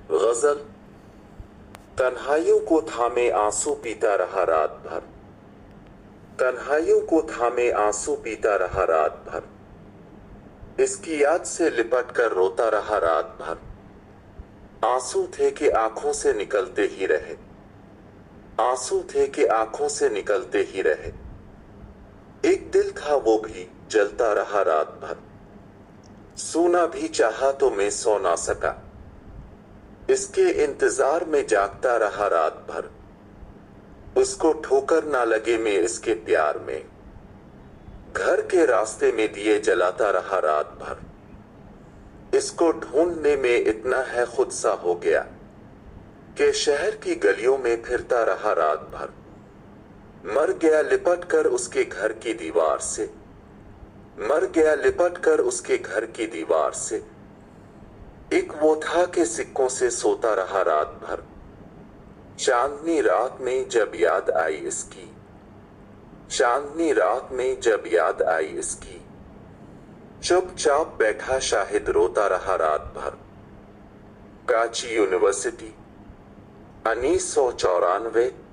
गजल। तन्हाइयों को थामे आंसू पीता रहा रात भर, तन्हाइयों को थामे आंसू पीता रहा रात भर, इसकी याद से लिपट कर रोता रहा रात भर। आंसू थे कि आंखों से निकलते ही रहे, आंसू थे कि आंखों से निकलते ही रहे। एक दिल था वो भी जलता रहा रात भर, सोना भी चाहा तो मैं सो ना सका, इसके इंतजार में जागता रहा रात भर। उसको ठोकर ना लगे मैं इसके प्यार में, घर के रास्ते में दिए जलाता रहा रात भर। इसको ढूंढने में इतना है खुद सा हो गया कि शहर की गलियों में फिरता रहा रात भर। मर गया लिपट कर उसके घर की दीवार से, मर गया लिपट कर उसके घर की दीवार से। एक वो था कि सिक्कों से सोता रहा रात भर, चांदनी रात में जब याद आई इसकी, चांदनी रात में जब याद आई इसकी। चुपचाप बैठा शाहिद रोता रहा रात भर। कराची यूनिवर्सिटी 1994।